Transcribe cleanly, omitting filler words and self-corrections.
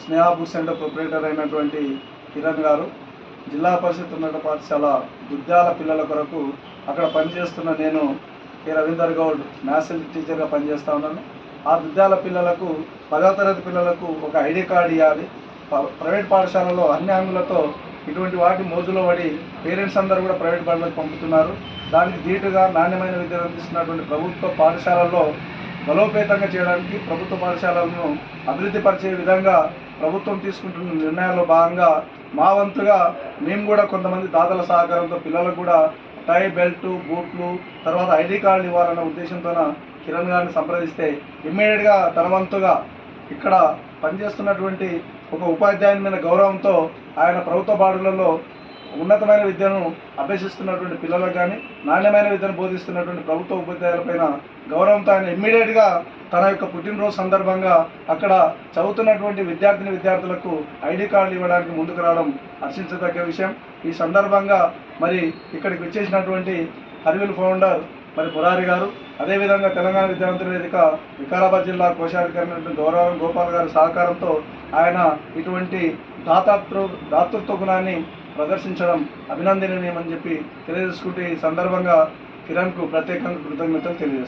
స్నేహ book centre proprietor అయినటువంటి కిరణ్ గారు జిల్లా పరిషత్ ఉన్నత పాఠశాల దుద్యాల పిల్లల కొరకు అక్కడ పనిచేస్తున్న నేను కె రవీందర్ గౌడ్ మ్యాథ్స్ టీచర్గా పనిచేస్తూ ఉన్నాను. ఆ దుద్యాల పిల్లలకు 10వ తరగతి పిల్లలకు ఒక ఐడి కార్డు ఇవ్వాలి. ప్రైవేట్ పాఠశాలలో అన్ని హామీలతో ఇటువంటి వాటి మోజులో పడి పేరెంట్స్ అందరూ కూడా ప్రైవేట్ బడులకు పంపుతున్నారు. దానికి ధీటుగా నాణ్యమైన విద్యను అందిస్తున్నటువంటి ప్రభుత్వ పాఠశాలల్లో బలోపేతంగా చేయడానికి, ప్రభుత్వ పాఠశాలలను అభివృద్ధి పరిచే విధంగా ప్రభుత్వం తీసుకుంటున్న నిర్ణయాల్లో భాగంగా మా వంతుగా మేము కూడా కొంతమంది దాతల సహకారంతో పిల్లలకు కూడా టై, బెల్ట్, బూట్లు, తర్వాత ఐడి కార్డులు ఇవ్వాలన్న ఉద్దేశంతో కిరణ్ గారిని సంప్రదిస్తే ఇమ్మీడియట్గా తన వంతుగా ఇక్కడ పనిచేస్తున్నటువంటి ఒక ఉపాధ్యాయుని మీద గౌరవంతో ఆయన ప్రభుత్వ బడులలో ఉన్నతమైన విద్యను అభ్యసిస్తున్నటువంటి పిల్లలకు కానీ, నాణ్యమైన విద్యను బోధిస్తున్నటువంటి ప్రభుత్వ ఉపాధ్యాయులపైన గౌరవంతో ఆయన ఇమ్మీడియట్గా తన యొక్క పుట్టినరోజు సందర్భంగా అక్కడ చదువుతున్నటువంటి విద్యార్థులకు ఐడి కార్డులు ఇవ్వడానికి ముందుకు రావడం హర్షించదగ్గ విషయం. ఈ సందర్భంగా మరి ఇక్కడికి వచ్చేసినటువంటి హర్విల్ ఫౌండర్ మరి పురారి గారు, అదేవిధంగా తెలంగాణ విద్యావంతుల వేదిక వికారాబాద్ జిల్లా కోశాధికారి గౌరవం గోపాల్ గారి సహకారంతో ఆయన ఇటువంటి దాతృత్వ గుణాన్ని ప్రదర్శించడం అభినందనీయమని చెప్పి తెలియజేసుకుంటూ ఈ సందర్భంగా కిరణ్కు ప్రత్యేకంగా కృతజ్ఞతలు తెలియజేసుకుంటాం.